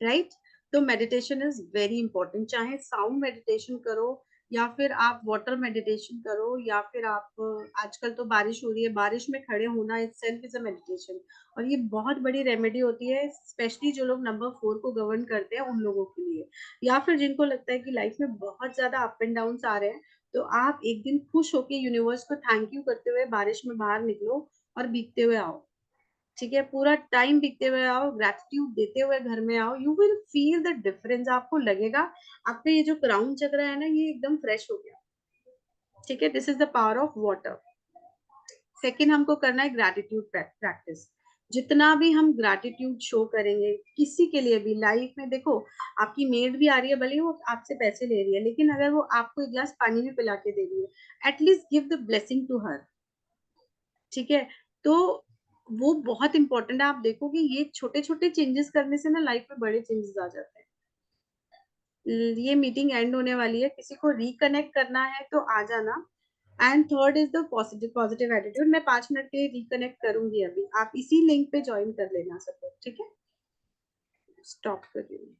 राइट। तो मेडिटेशन इज वेरी इंपॉर्टेंट, चाहे साउंड मेडिटेशन करो या फिर आप वाटर मेडिटेशन करो, या फिर आप आजकल तो बारिश हो रही है, बारिश में खड़े होना इटसेल्फ इज अ मेडिटेशन। और ये बहुत बड़ी रेमेडी होती है, स्पेशली जो लोग नंबर 4 को गवर्न करते हैं उन लोगों के लिए, या फिर जिनको लगता है कि लाइफ में बहुत ज्यादा अप एंड डाउन आ रहे हैं, तो आप एक दिन खुश होके यूनिवर्स को थैंक यू करते हुए बारिश में बाहर निकलो और भीगते हुए आओ, ठीक है। पूरा टाइम भीगते हुए आओ, ग्रेटिट्यूड देते हुए घर में आओ, you will feel the difference. आपको लगेगा आपका ये जो क्राउन चक्र है ना, ये एकदम फ्रेश हो गया, ठीक है। This is the power of water. Second हमको करना है ग्रैटिट्यूड प्रैक्टिस। जितना भी हम ग्रैटिट्यूड शो करेंगे किसी के लिए भी लाइफ में, देखो आपकी मेड भी आ रही है, भले वो आपसे पैसे ले रही है, लेकिन अगर वो आपको एक गिलास पानी भी पिला के दे रही है, at least give the blessing to her, ठीक है। तो वो बहुत इंपॉर्टेंट है। आप देखोगे ये छोटे छोटे चेंजेस करने से ना लाइफ में बड़े चेंजेस आ जाते हैं। ये मीटिंग एंड होने वाली है, किसी को रिकनेक्ट करना है तो आ जाना। And third is the positive attitude. मैं 5 मिनट के लिए रिकनेक्ट करूंगी अभी, आप इसी लिंक पे ज्वाइन कर लेना सब, ठीक है। स्टॉप कर रही हूँ।